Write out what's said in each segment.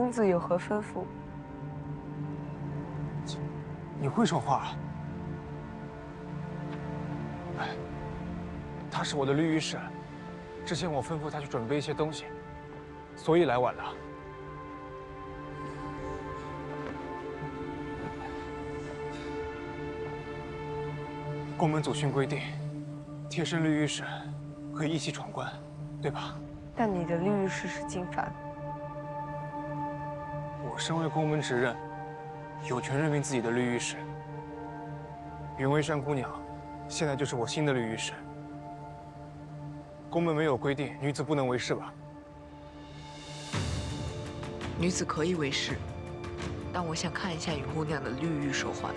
公子有何吩咐？你会说话？哎，他是我的绿御史，之前我吩咐他去准备一些东西，所以来晚了。宫门祖训规定，贴身绿御史可以一起闯关，对吧？但你的绿御史是金凡。我身为宫门执任，有权任命自己的绿御史。云微山姑娘，现在就是我新的绿御史。宫门没有规定女子不能为侍吧？女子可以为侍，但我想看一下云姑娘的绿玉手环。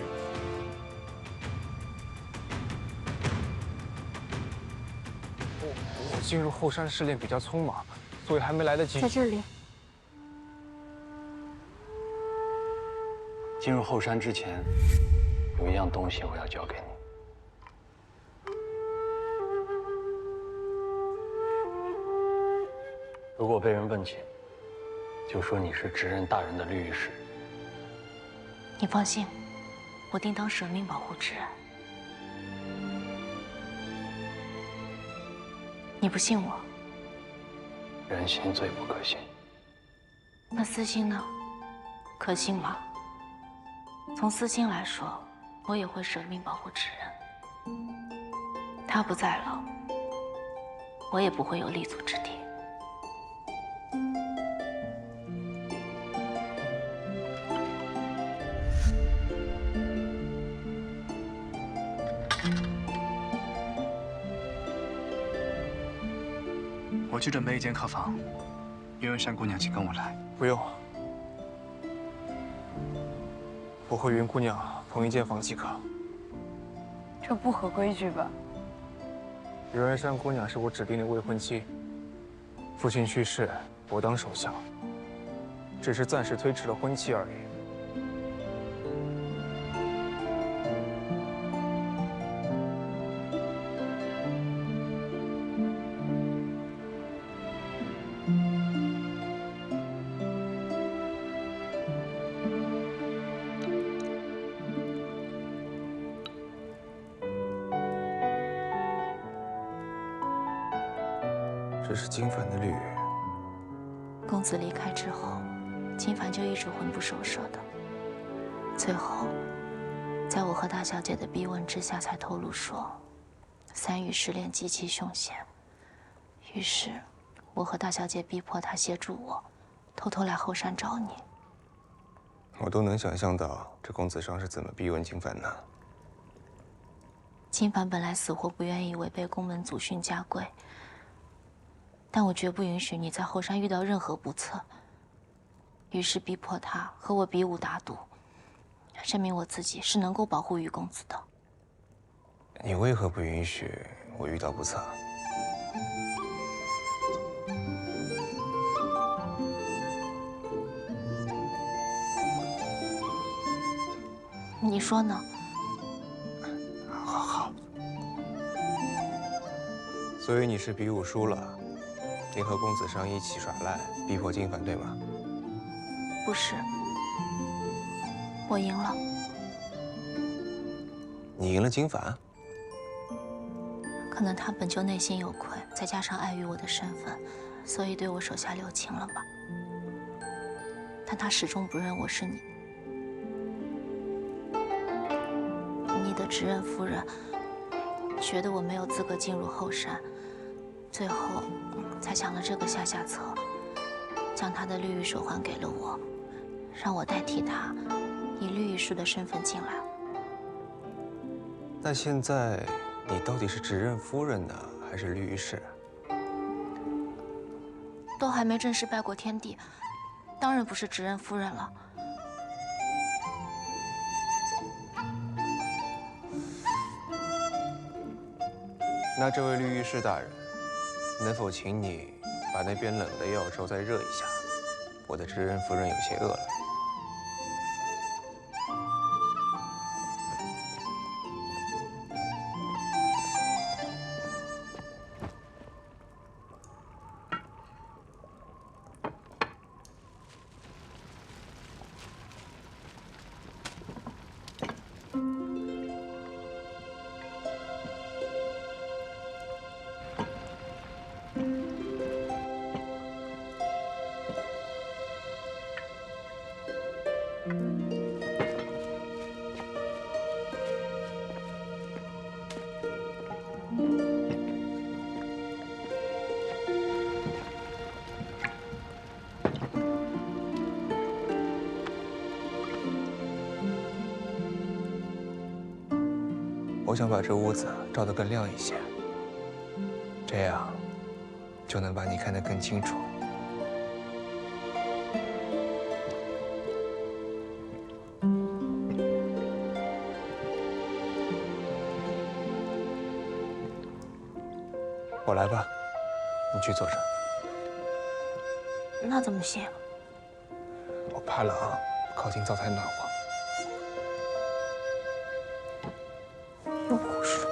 我进入后山试炼比较匆忙，所以还没来得及。在这里。进入后山之前，有一样东西我要交给你。如果被人问起，就说你是执任大人的绿御史。你放心，我定当舍命保护执人。你不信我？人心最不可信。那私心呢？可信吗？从私心来说，我也会舍命保护执人。他不在了，我也不会有立足之地。我去准备一间客房，云文山姑娘，请跟我来。不用，我和云姑娘同一间房即可。这不合规矩吧？云文山姑娘是我指定的未婚妻，父亲去世，我当首相，只是暂时推迟了婚期而已。这是金凡的绿玉。公子离开之后，金凡就一直魂不守舍的。最后，在我和大小姐的逼问之下，才透露说三羽失恋极其凶险。于是，我和大小姐逼迫他协助我，偷偷来后山找你。我都能想象到这公子上是怎么逼问金凡的。金凡本来死活不愿意违背宫门祖训家规。但我绝不允许你在后山遇到任何不测，于是逼迫他和我比武打赌，证明我自己是能够保护于公子的。你为何不允许我遇到不测？你说呢？好。所以你是比武输了？你和公子上一起耍赖，逼迫金凡，对吗？不是，我赢了。你赢了金凡？可能他本就内心有愧，再加上碍于我的身份，所以对我手下留情了吧。但他始终不认我是你的执任夫人，觉得我没有资格进入后山，最后才想了这个下策，将他的绿玉手环给了我，让我代替他，以绿玉氏的身份进来。那现在你到底是执任夫人呢，还是绿御史？都还没正式拜过天地，当然不是执任夫人了。那这位绿御史大人，能否请你把那边冷的药粥再热一下？我的执任夫人有些饿了。我想把这屋子照得更亮一些，这样就能把你看得更清楚。我来吧，你去坐着。那怎么行？我怕冷，靠近灶台暖和。又胡说。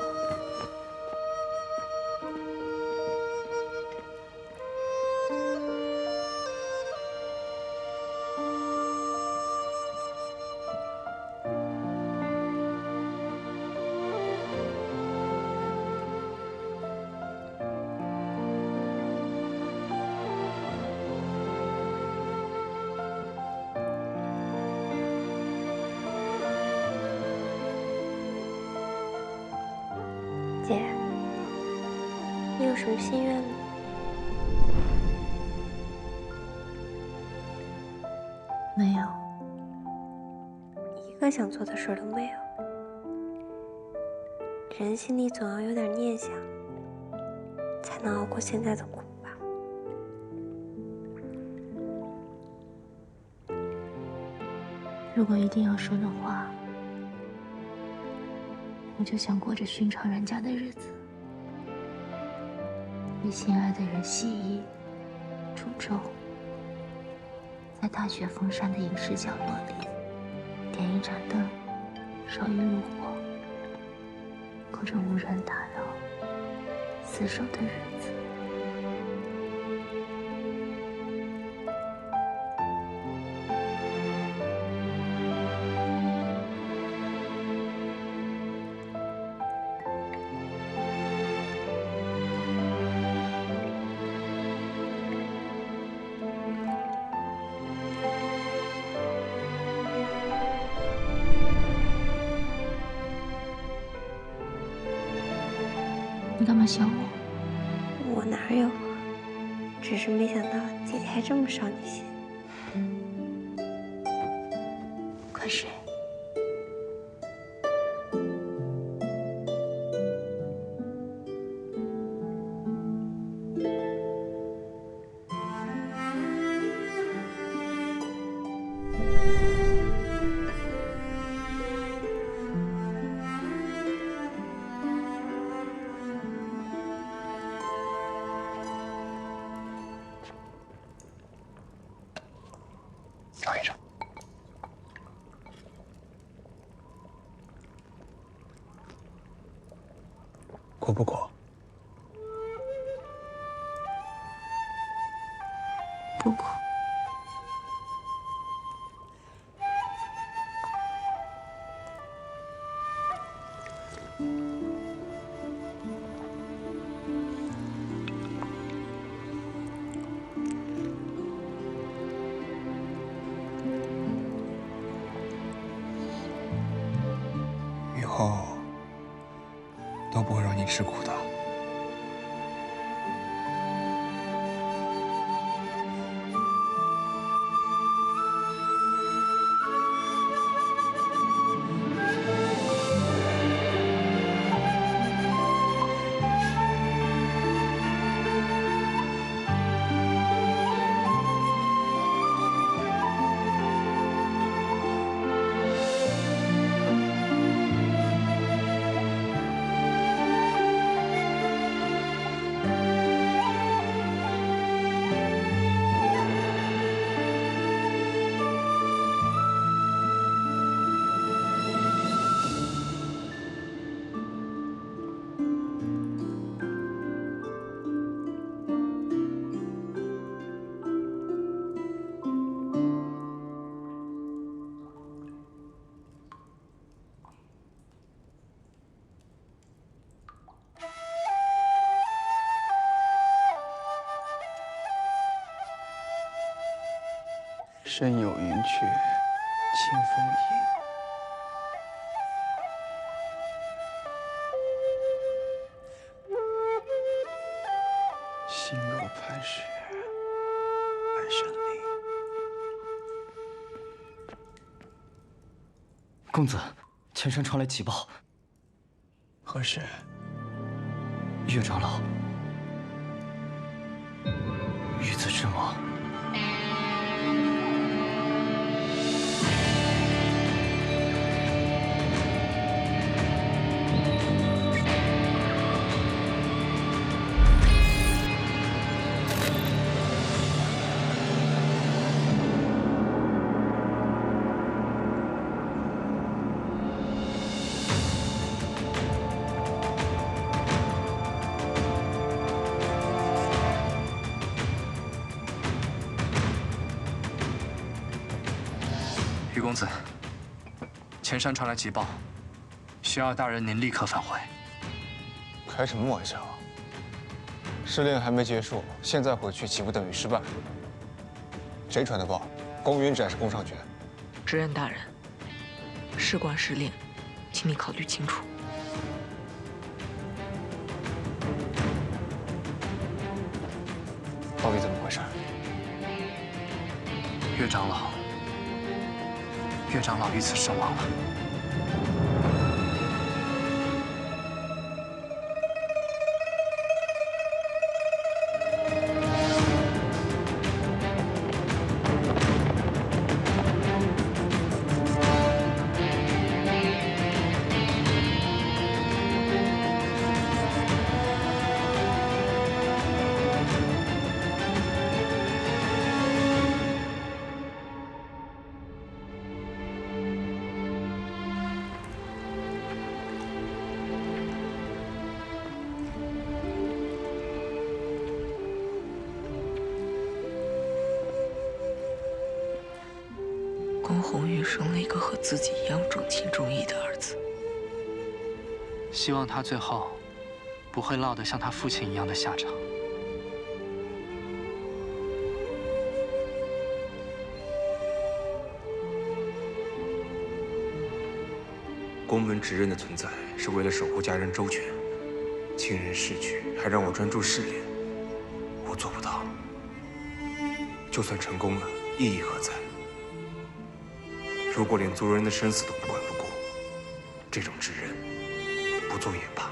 姐，你有什么心愿吗？没有。一个想做的事儿都没有。人心里总要有点念想，才能熬过现在的苦吧。如果一定要说的话，我就想过着寻常人家的日子，为心爱的人洗衣、煮粥，在大雪封山的隐士角落里，点一盏灯，烧一炉火，过着无人打扰、厮守的日子。你干嘛想我？我哪有啊？只是没想到姐姐还这么少女心。快睡。躺一张。苦不苦？不苦。以后都不会让你吃苦的。身有云雀，清风吟。心若磐石，安身立。公子，前山传来急报。何事？岳长老遇刺身亡。于公子，前山传来急报，需要大人您立刻返回。开什么玩笑？试炼还没结束，现在回去岂不等于失败？谁传的报？宫云指还是宫尚权？执刃大人，事关试炼，请你考虑清楚。到底怎么回事？岳长老遇刺身亡了。宫红玉生了一个和自己一样重情重义的儿子，希望他最后不会落得像他父亲一样的下场。宫门执刃的存在是为了守护家人周全，亲人逝去还让我专注试炼，我做不到。就算成功了，意义何在？如果连族人的生死都不管不顾，这种执刃不做也罢。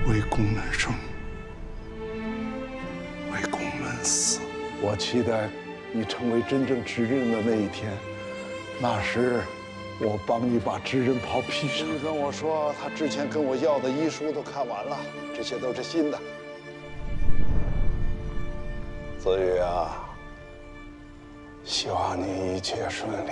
为宫门生，为宫门死。我期待你成为真正执刃的那一天，那时我帮你把执刃袍披上。你跟我说，他之前跟我要的医书都看完了，这些都是新的。子羽啊，希望你一切顺利。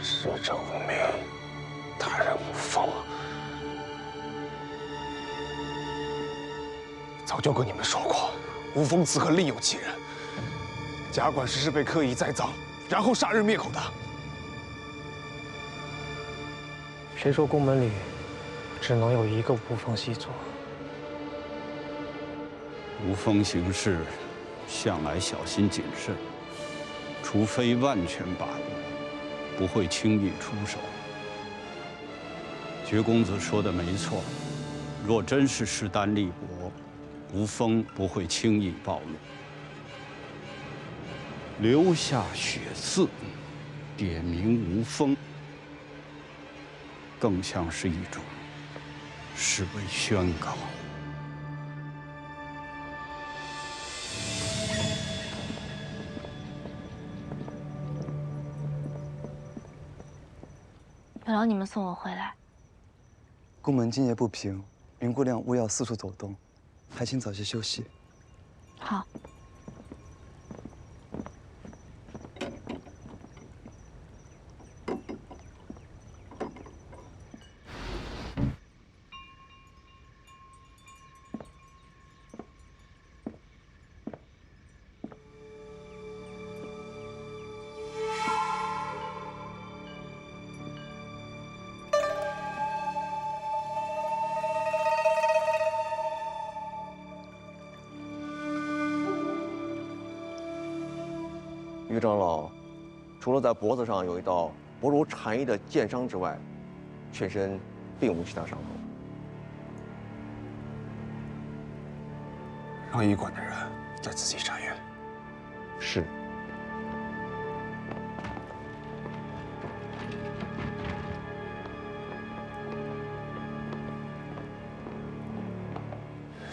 逝者无名，他人无风。早就跟你们说过，无风此刻另有其人。贾管事是被刻意栽赃，然后杀人灭口的。谁说宫门里只能有一个无风习作？无风行事，向来小心谨慎，除非万全把握，不会轻易出手。绝公子说的没错，若真是势单力薄，无风不会轻易暴露。留下血字，点名无风，更像是一种示威宣告。有劳你们送我回来。宫门今夜不平，云姑娘勿要四处走动，还请早些休息。好。岳长老除了在脖子上有一道薄如蝉翼的剑伤之外，全身并无其他伤口。让医馆的人再仔细查验。是。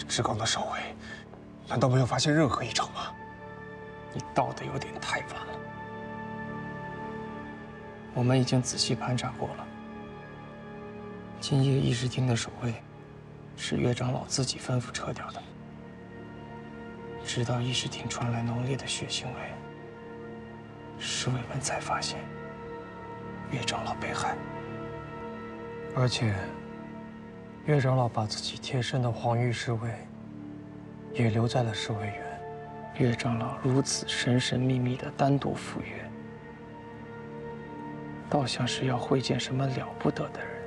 志刚的手尾，难道没有发现任何异常吗？你到的有点太晚了。我们已经仔细盘查过了，今夜议事厅的守卫是岳长老自己吩咐撤掉的。直到议事厅传来浓烈的血腥味，侍卫们才发现岳长老被害。而且，岳长老把自己贴身的黄玉侍卫也留在了侍卫园。岳长老如此神神秘秘地单独赴约，倒像是要会见什么了不得的人。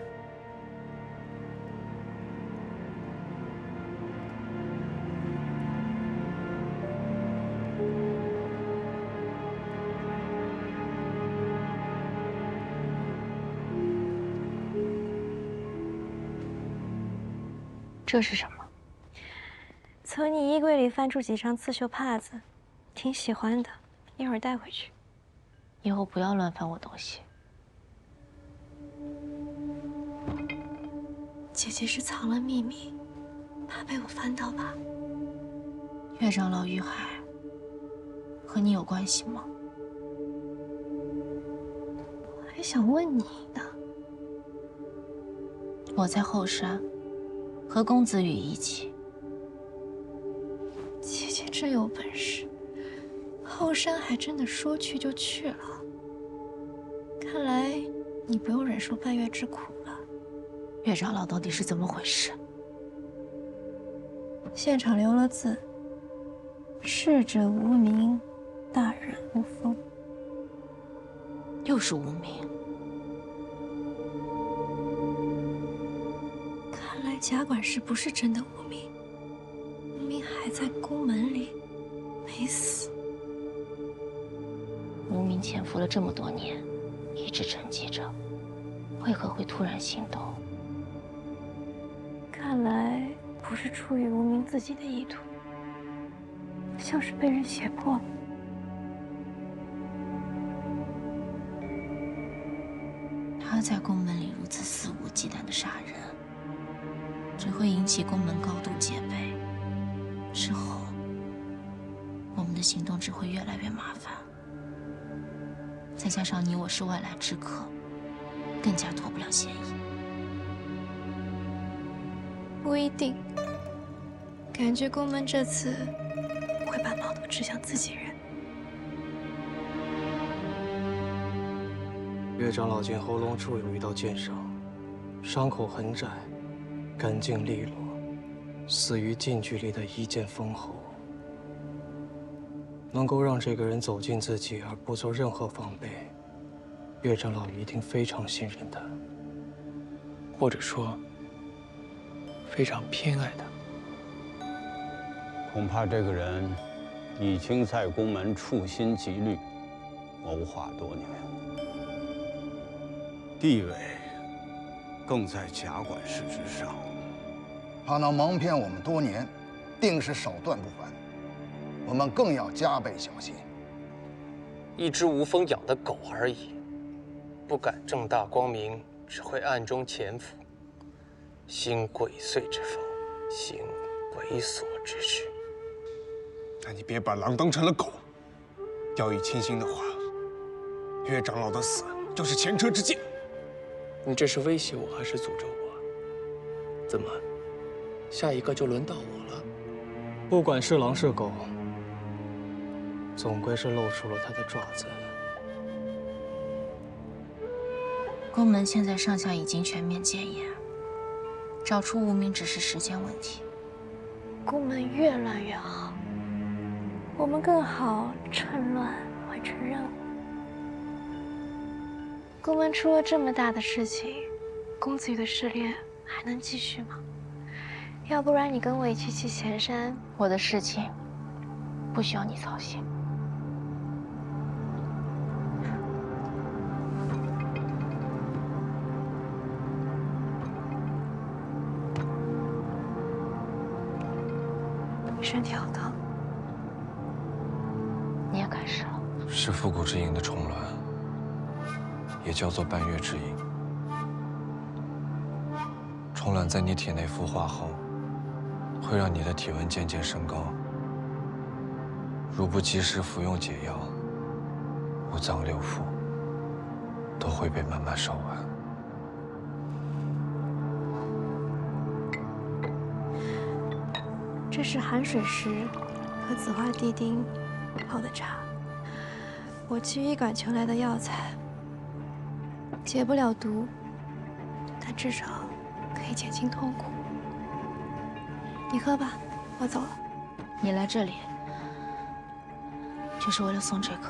这是什么？从你衣柜里翻出几张刺绣帕子，挺喜欢的，一会儿带回去。以后不要乱翻我东西。姐姐是藏了秘密，怕被我翻到吧？岳长老遇害，和你有关系吗？我还想问你呢。我在后山和公子羽一起。姐姐真有本事，后山还真的说去就去了。看来你不用忍受半月之苦了。岳长老到底是怎么回事？现场留了字：逝者无名，大人无风。又是无名。看来贾管事不是真的无名，无名还在宫门里，没死。无名潜伏了这么多年，一直沉寂着，为何会突然行动？看来不是出于无名自己的意图，像是被人胁迫了。他在宫门里如此肆无忌惮的杀人，只会引起宫门高度戒备。之后，我们的行动只会越来越麻烦。再加上你我是外来之客，更加脱不了嫌疑。不一定，感觉宫门这次会把矛头指向自己人。岳长老见喉咙处有一道剑伤，伤口很窄，干净利落，死于近距离的一剑封喉。能够让这个人走近自己而不做任何防备，岳长老一定非常信任他，或者说非常偏爱他。恐怕这个人已经在宫门处心积虑，谋划多年，地位更在贾管事之上。他能蒙骗我们多年，定是手段不凡，我们更要加倍小心。一只无风养的狗而已，不敢正大光明，只会暗中潜伏，行鬼祟之风，行猥琐之事。那你别把狼当成了狗。要以亲心的话，岳长老的死就是前车之鉴。你这是威胁我还是诅咒我？怎么，下一个就轮到我了？不管是狼是狗，总归是露出了他的爪子。宫门现在上下已经全面戒严，找出无名只是时间问题。宫门越乱越好，我们更好趁乱完成任务。宫门出了这么大的事情，公子羽的试炼还能继续吗？要不然你跟我一起去前山，我的事情不需要你操心。身体好烫。你也开始了。是复古之影的重峦，也叫做半月之影。重峦在你体内孵化后，会让你的体温渐渐升高。如不及时服用解药，五脏六腑都会被慢慢烧完。这是寒水石和紫花地丁泡的茶，我去医馆求来的药材，解不了毒，但至少可以减轻痛苦。你喝吧，我走了。你来这里就是为了送这个。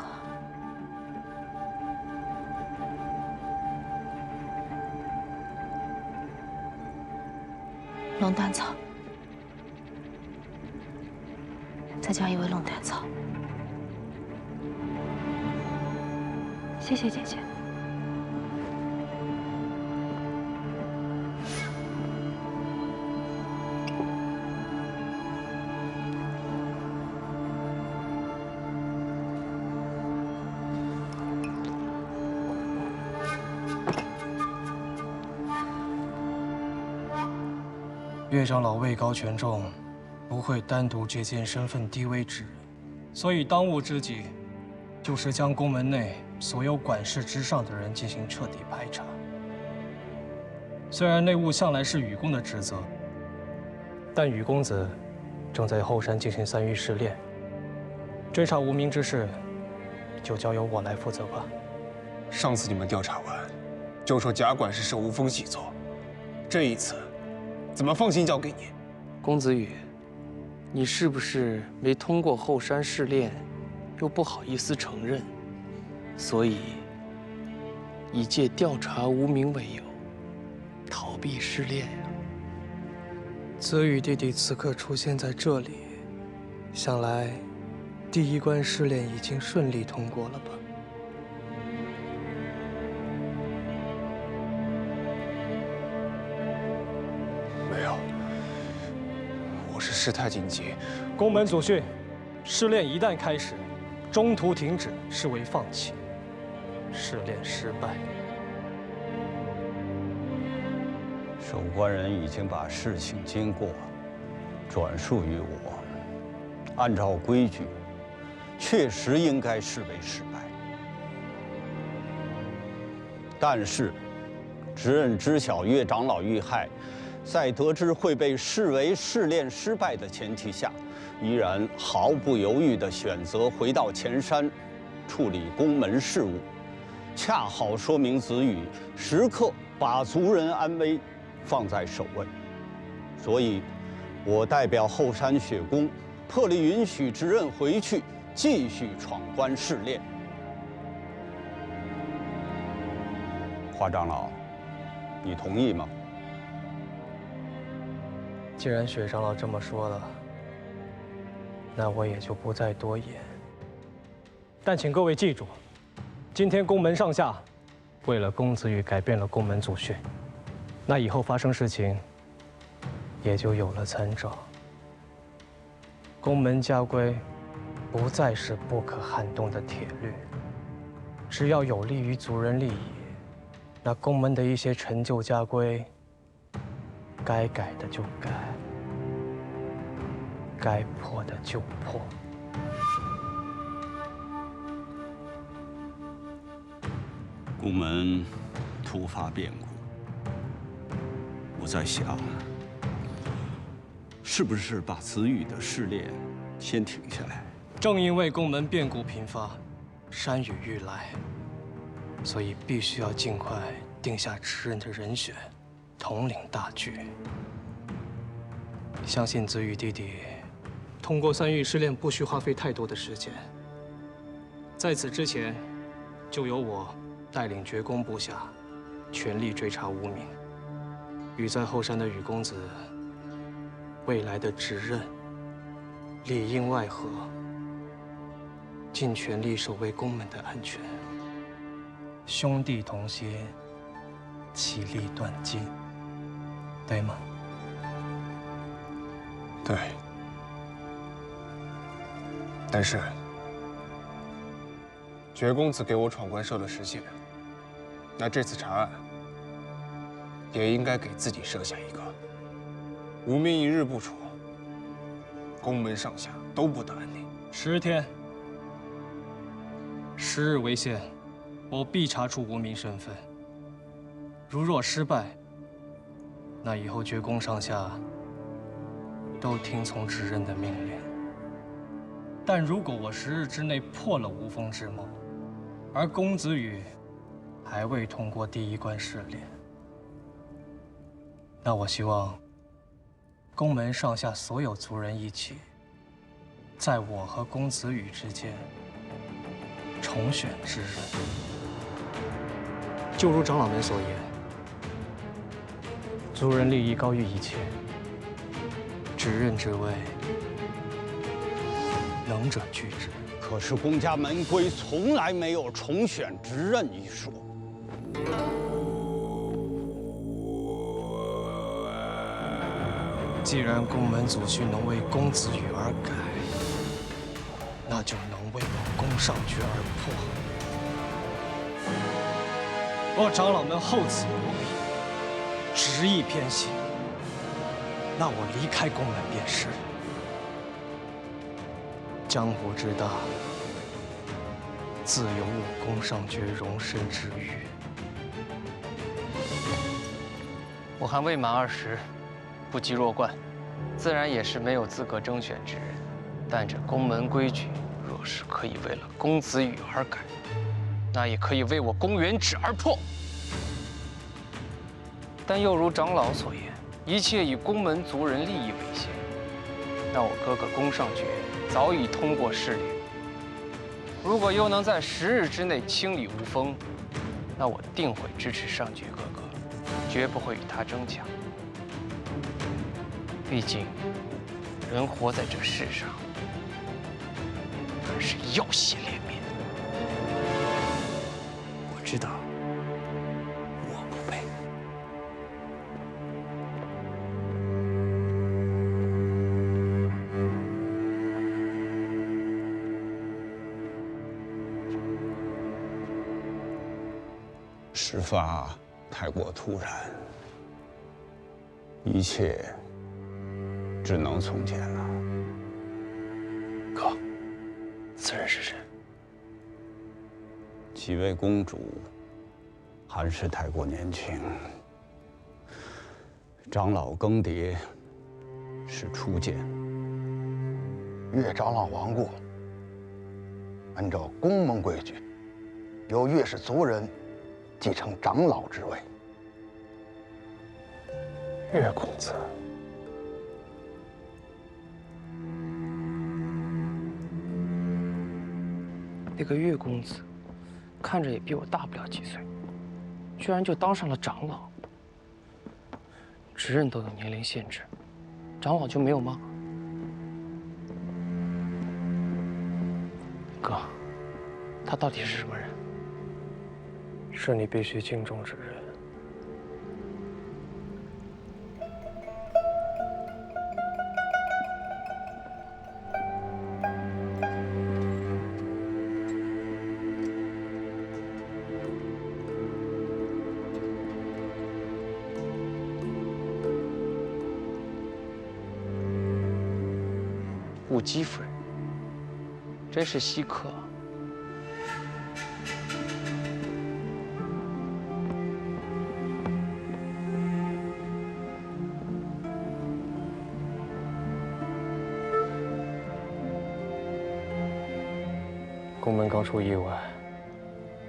龙胆草，再加一味龙胆草。谢谢姐姐。岳长老位高权重，不会单独接见身份低微之人，所以当务之急就是将宫门内所有管事之上的人进行彻底排查。虽然内务向来是禹公的职责，但禹公子正在后山进行3域试炼，追查无名之事，就交由我来负责吧。上次你们调查完，就说贾管事是无风细作，这一次怎么放心交给你？公子羽，你是不是没通过后山试炼，又不好意思承认，所以以借调查无名为由，逃避试炼呀？子羽弟弟此刻出现在这里，想来第1关试炼已经顺利通过了吧？没有，我是事态紧急。宫门祖训，试炼一旦开始，中途停止视为放弃，试炼失败。守关人已经把事情经过转述于我，按照规矩，确实应该视为失败。但是，执刃知晓岳长老遇害，在得知会被视为试炼失败的前提下，依然毫不犹豫地选择回到前山，处理宫门事务，恰好说明子羽时刻把族人安危放在首位。所以，我代表后山雪宫，破例允许执刃回去继续闯关试炼。华长老，你同意吗？既然雪长老这么说了，那我也就不再多言。但请各位记住，今天宫门上下为了公子羽改变了宫门祖训，那以后发生事情也就有了参照。宫门家规不再是不可撼动的铁律，只要有利于族人利益，那宫门的一些陈旧家规，该改的就改，该破的就破。宫门突发变故，我在想，是不是把子羽的试炼先停下来？正因为宫门变故频发，山雨欲来，所以必须要尽快定下执刃的人选，统领大局。相信子羽弟弟通过3域试炼不需花费太多的时间。在此之前，就由我带领绝宫部下，全力追查无名。与在后山的羽公子，未来的执刃，里应外合，尽全力守卫宫门的安全。兄弟同心，其利断金，对吗？对。但是，爵公子给我闯关设了时限，那这次查案也应该给自己设下一个。无名一日不除，宫门上下都不得安宁。10天，10日为限，我必查出无名身份。如若失败，那以后爵宫上下都听从执刃的命令。但如果我10日之内破了无风之谋，而公子羽还未通过第1关试炼，那我希望宫门上下所有族人一起，在我和公子羽之间重选执刃。就如长老们所言，族人利益高于一切，执刃之位，能者居之。可是公家门规从来没有重选执刃一说。既然宫门祖训能为公子羽而改，那就能为我宫上爵而破。若长老们厚此薄彼，执意偏心，那我离开宫门便是。江湖之大，自有我宫上爵容身之域。我还未满20，不及弱冠，自然也是没有资格征选之人。但这宫门规矩，若是可以为了公子羽而改，那也可以为我宫元旨而破。但又如长老所言，一切以宫门族人利益为先。那我哥哥宫上爵早已通过试炼，如果又能在10日之内清理无风，那我定会支持上爵哥哥，绝不会与他争抢。毕竟，人活在这世上，本是要血连绵。我知道，我不配。事发太过突然，一切只能从简了。哥，此人是谁？几位公主还是太过年轻，长老更迭是初见。岳长老亡故，按照宫门规矩，由岳氏族人继承长老之位。岳公子，那个岳公子，看着也比我大不了几岁，居然就当上了长老。执刃都有年龄限制，长老就没有吗？哥，他到底是什么人？是你必须敬重之人。雾姬夫人，真是稀客啊。宫门刚出意外，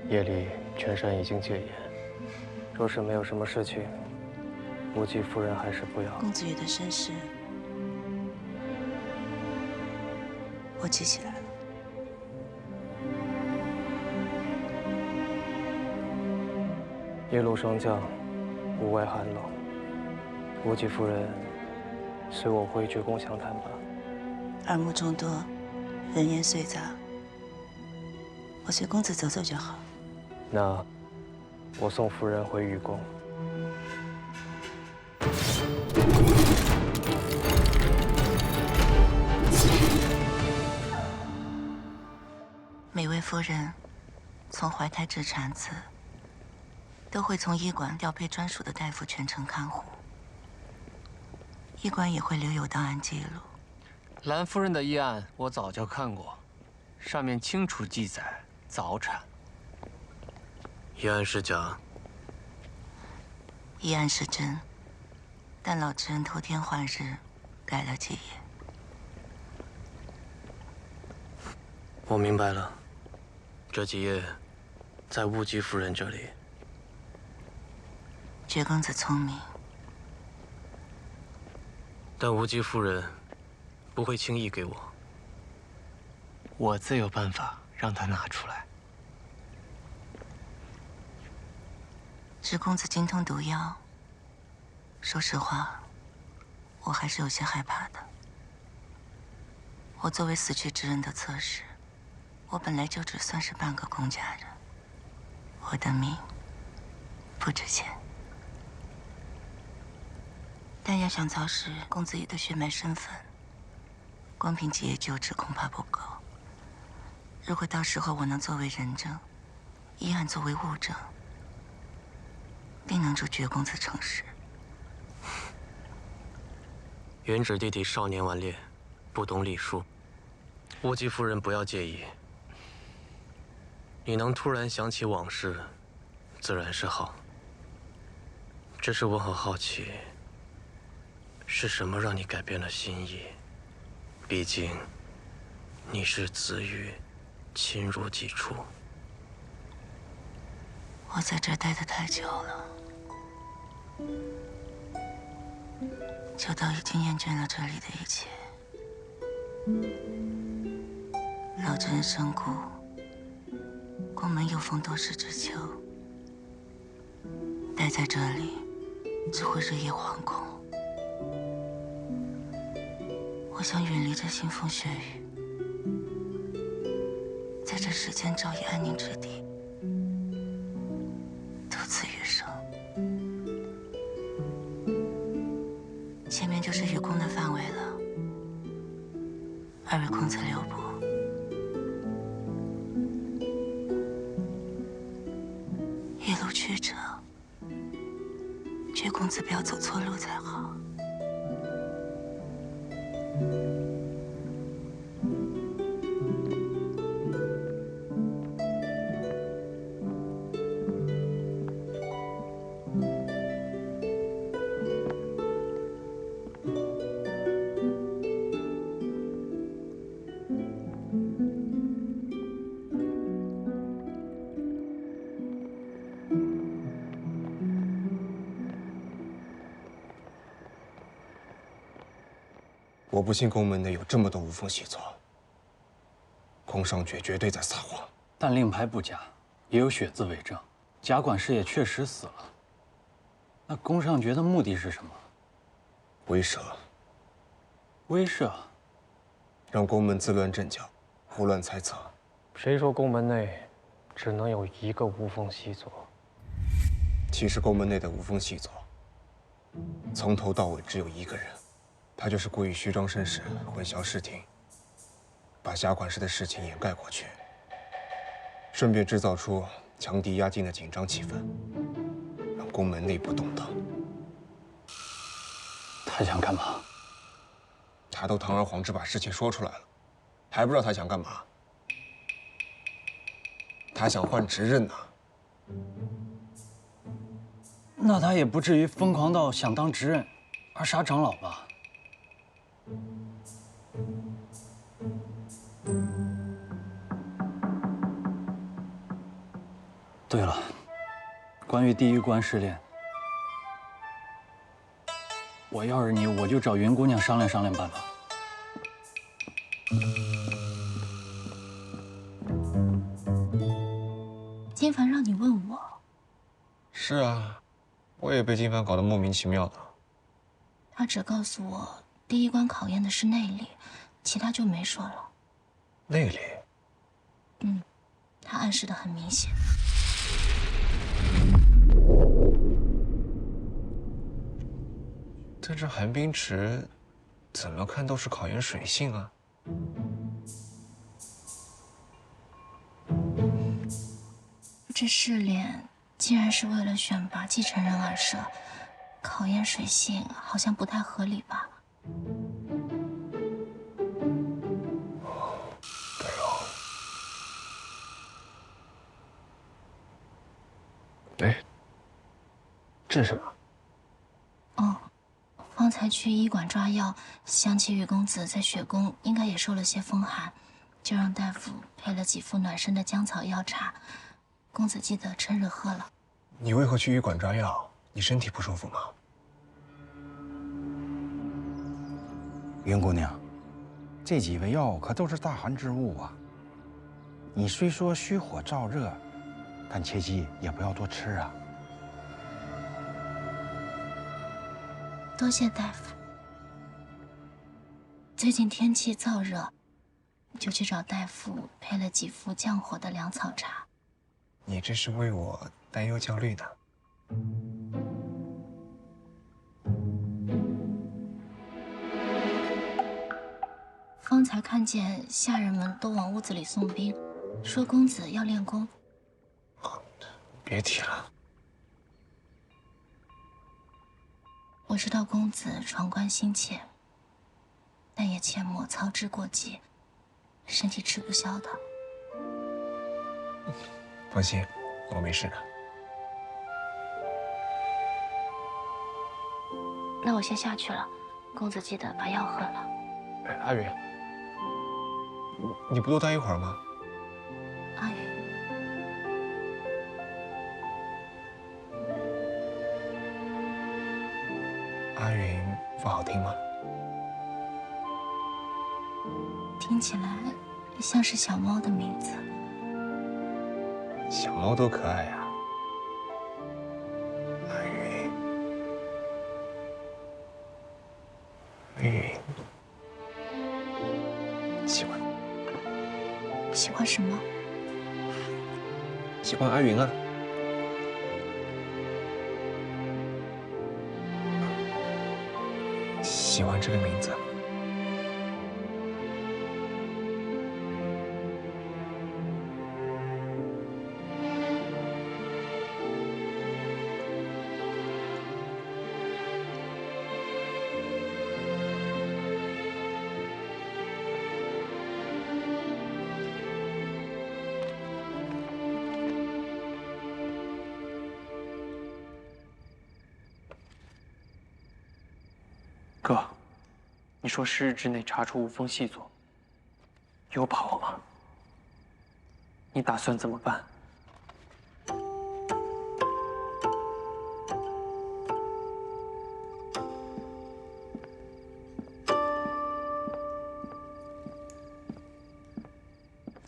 夜里全山已经戒严。若是没有什么事情，雾姬夫人还是不要。公子羽的身世，我记起来了。夜路霜降，屋外寒冷。雾姬夫人，随我回爵宫详谈吧。耳目众多，人烟碎杂，我随公子走走就好。那我送夫人回御宫。夫人从怀胎至产子，都会从医馆调配专属的大夫全程看护。医馆也会留有档案记录。兰夫人的医案我早就看过，上面清楚记载早产。医案是假？医案是真，但老知人偷天换日，改了几页。我明白了，这几页在乌姬夫人这里。绝公子聪明，但乌姬夫人不会轻易给我。我自有办法让她拿出来。知公子精通毒药，说实话，我还是有些害怕的。我作为死去之人的侧室，我本来就只算是半个公家人，我的命不值钱。但要想操实公子爷的血脉身份，光凭几页旧纸恐怕不够。如果到时候我能作为人证，医案作为物证，定能助绝公子成事。原指弟弟少年顽劣，不懂礼数，乌姬夫人不要介意。你能突然想起往事，自然是好。只是我很好奇，是什么让你改变了心意？毕竟，你视子羽亲如己出。我在这儿待得太久了，久到已经厌倦了这里的一切。老知人身故，宫门又逢多事之秋，待在这里只会日夜惶恐。我想远离这腥风血雨，在这世间找一安宁之地，独自余生。前面就是雨宫的范围了，二位公子留步。一路曲折，绝公子不要走错路才好。我不信宫门内有这么多无风细作，宫尚爵绝对在撒谎。但令牌不假，也有血字为证，贾管事也确实死了。那宫尚爵的目的是什么？威慑。威慑？让宫门自乱阵脚，胡乱猜测。谁说宫门内只能有一个无风细作？其实宫门内的无风细作，从头到尾只有一个人。他就是故意虚张声势，混淆视听，把贾管事的事情掩盖过去，顺便制造出强敌压境的紧张气氛，让宫门内部动荡。他想干嘛？他都堂而皇之把事情说出来了，还不知道他想干嘛？他想换执刃呢。那他也不至于疯狂到想当执刃而杀长老吧？对了，关于第一关试炼，我要是你，我就找云姑娘商量商量办法。金凡让你问我。是啊，我也被金凡搞得莫名其妙的。他只告诉我，第一关考验的是内力，其他就没说了。内力？他暗示的很明显。但这寒冰池，怎么看都是考验水性啊。这试炼竟然是为了选拔继承人而设，考验水性好像不太合理吧？哎，这是什么？哦，方才去医馆抓药，想起雨公子在雪宫应该也受了些风寒，就让大夫配了几副暖身的姜草药茶。公子记得趁热喝了。你为何去医馆抓药？你身体不舒服吗？云姑娘，这几味药可都是大寒之物啊。你虽说虚火燥热，但切记也不要多吃啊。多谢大夫。最近天气燥热，就去找大夫配了几副降火的凉草茶。你这是为我担忧焦虑呢。方才看见下人们都往屋子里送兵，说公子要练功。别提了。我知道公子闯关心切，但也切莫操之过急，身体吃不消的。放心，我没事的。那我先下去了，公子记得把药喝了。哎，阿云，你不多待一会儿吗？阿云，阿云不好听吗？听起来像是小猫的名字。小猫多可爱呀！阿云，云，喜欢。喜欢什么？喜欢阿云啊。喜欢这个名字。哥，你说10日之内查出无风细作，有把握吗？你打算怎么办？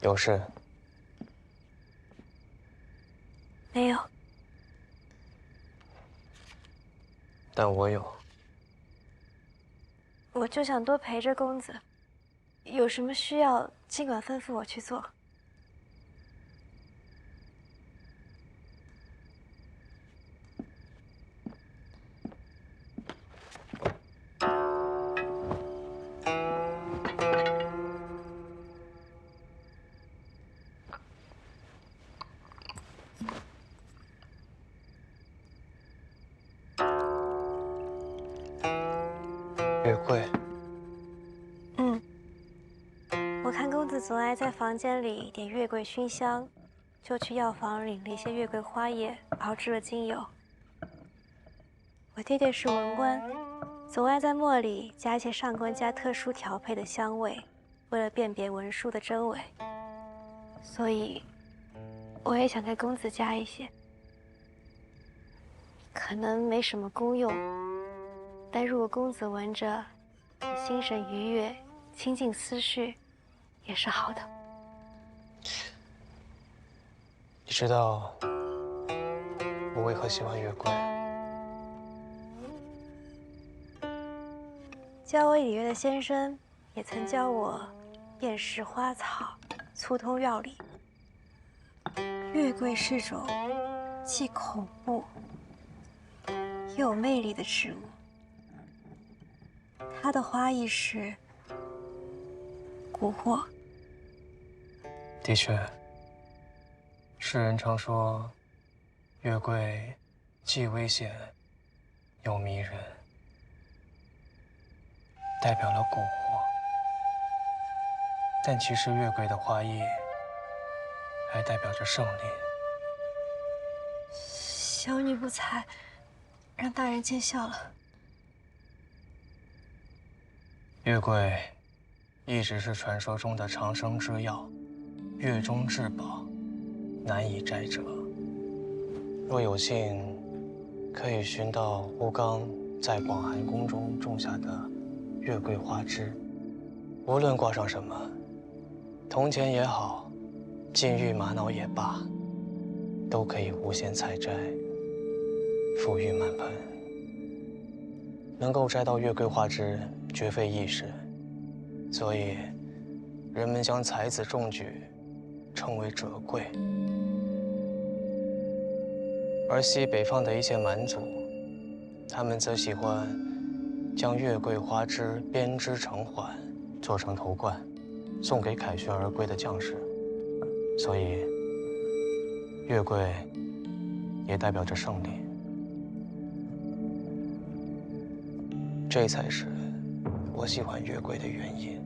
有事？没有。但我有。我就想多陪着公子，有什么需要尽管吩咐我去做。月桂。我看公子总爱在房间里点月桂熏香，就去药房领了一些月桂花叶，熬制了精油。我爹爹是文官，总爱在末里加一些上官家特殊调配的香味，为了辨别文书的真伪。所以，我也想给公子加一些。可能没什么功用，但如果公子闻着，心神愉悦，清净思绪，也是好的。你知道我为何喜欢月桂？教我礼乐的先生也曾教我辨识花草，粗通药理。月桂是种既恐怖又有魅力的植物，它的花意是蛊惑。的确，世人常说，月桂既危险又迷人，代表了蛊惑。但其实月桂的花叶还代表着胜利。小女不才，让大人见笑了。月桂一直是传说中的长生之药，月中至宝，难以摘折。若有幸，可以寻到吴刚在广寒宫中种下的月桂花枝，无论挂上什么，铜钱也好，金玉玛瑙也罢，都可以无限采摘，馥郁满盆。能够摘到月桂花枝，绝非易事，所以人们将才子中举称为折桂。而西北方的一些蛮族，他们则喜欢将月桂花枝编织成环，做成头冠，送给凯旋而归的将士。所以，月桂也代表着胜利。这才是我喜欢月桂的原因。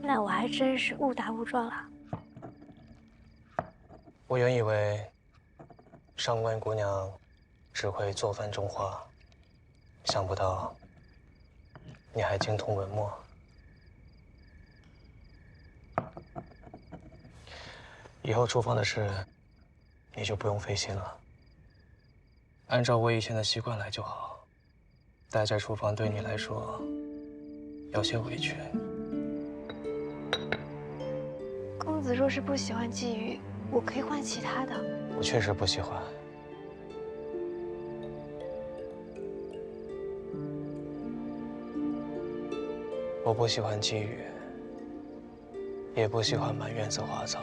那我还真是误打误撞了。我原以为上官姑娘只会做饭种花，想不到你还精通文墨。以后厨房的事你就不用费心了，按照我以前的习惯来就好。待在厨房对你来说有些委屈。公子若是不喜欢鲫鱼，我可以换其他的。我确实不喜欢。我不喜欢鲫鱼，也不喜欢满院子花草。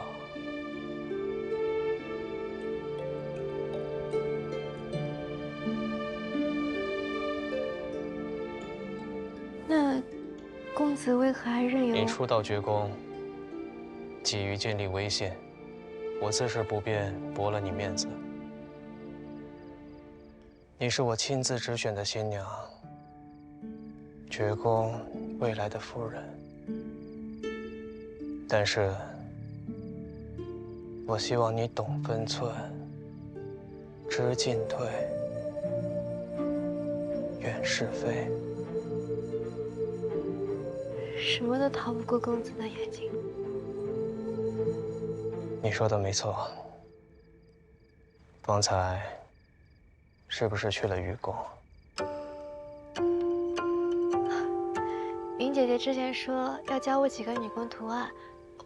那公子为何还任由？你初到绝宫，急于建立威信，我自是不便驳了你面子。你是我亲自指选的新娘，绝宫未来的夫人。但是，我希望你懂分寸，知进退，远是非。什么都逃不过公子的眼睛。你说的没错。方才是不是去了愚公？云姐姐之前说要教我几个女工图案，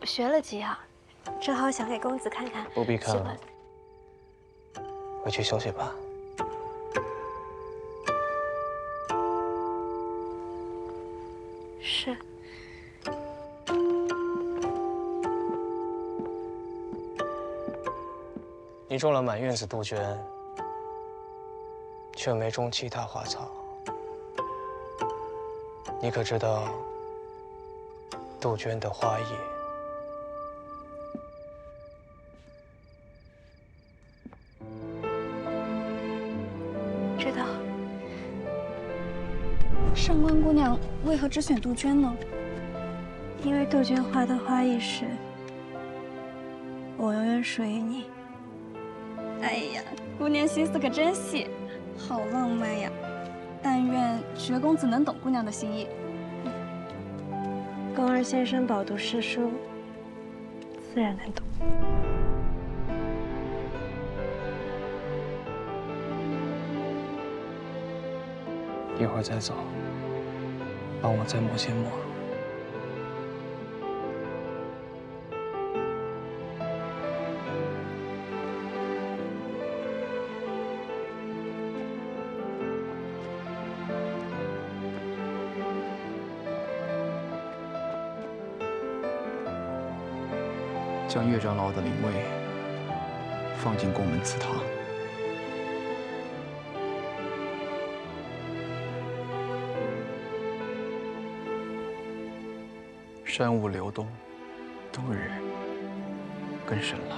我学了几样，正好想给公子看看。不必看了，回去休息吧。是。你种了满院子杜鹃，却没种其他花草。你可知道杜鹃的花叶？知道。上官姑娘为何只选杜鹃呢？因为杜鹃花的花艺时，我永远属于你。哎呀，姑娘心思可真细，好浪漫呀！但愿绝公子能懂姑娘的心意。宫二先生饱读诗书，自然能懂。一会儿再走，帮我再抹些墨。将岳长老的灵位放进宫门祠堂。山雾流动，冬日更深了。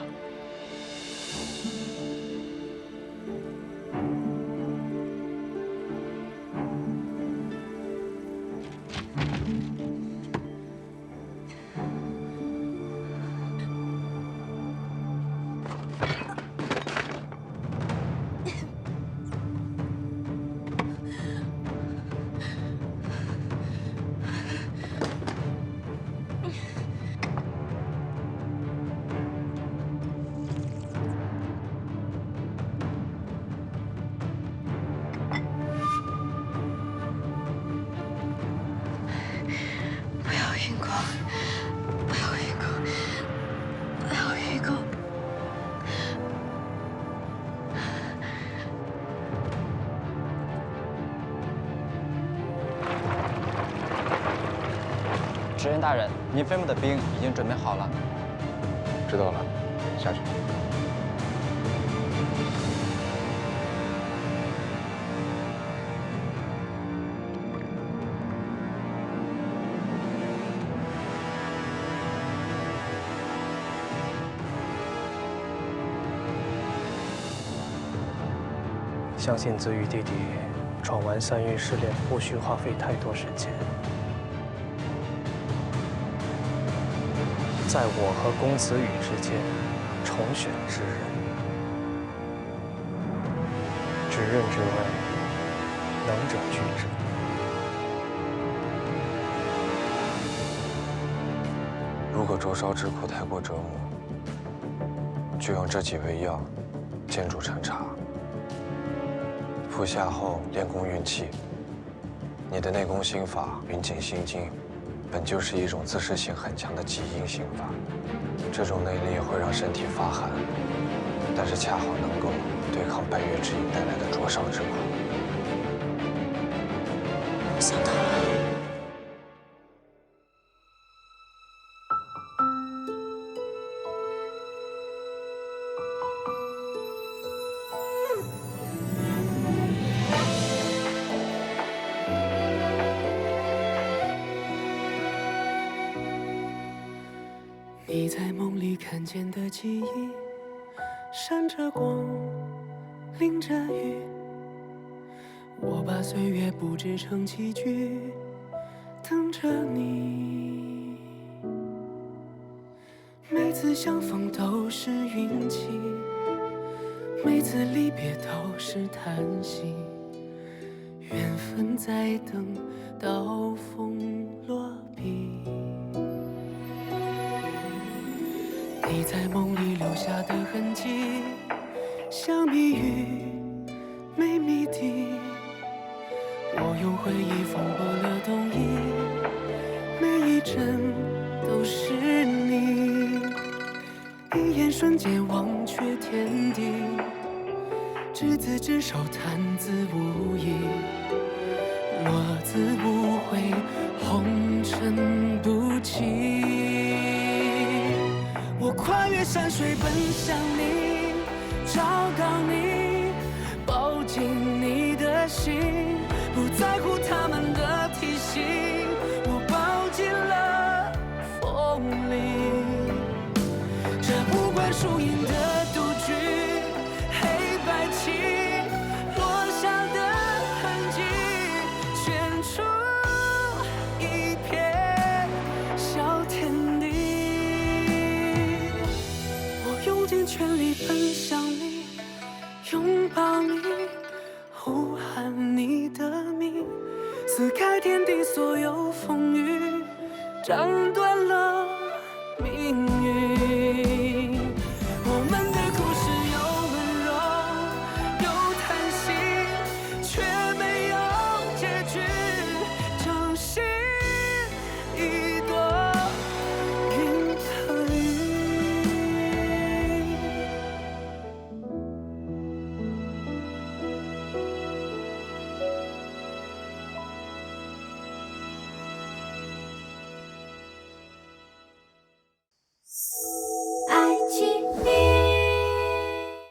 执人大人，您飞木的兵已经准备好了。知道了，下去。相信子羽弟弟闯完3月试炼不需花费太多时间。在我和公子羽之间重选执任，执任之位，能者居之。如果灼烧之苦太过折磨，就用这几味药煎煮成茶，服下后练功运气。你的内功心法云锦心经，本就是一种自噬性很强的极阴心法，这种内力会让身体发寒，但是恰好能够对抗半月之影带来的灼烧之苦。想到了。你在梦里看见的记忆，闪着光，淋着雨。我把岁月布置成棋局，等着你。每次相逢都是运气，每次离别都是叹息。缘分在等刀锋落笔。你在梦里留下的痕迹，像谜语没谜底。我用回忆缝过了冬衣，每一针都是你。一眼瞬间忘却天地，执子之手，弹字无意。落字无悔，红尘不弃。我跨越山水奔向你，找到你，抱紧你的心，不在乎他们的提醒，我抱紧了风铃。这不管输赢的赌局，黑白棋落下的痕迹，圈出一片小天地。用尽全力奔向你，拥抱你，呼喊你的名，撕开天地所有风雨，斩断了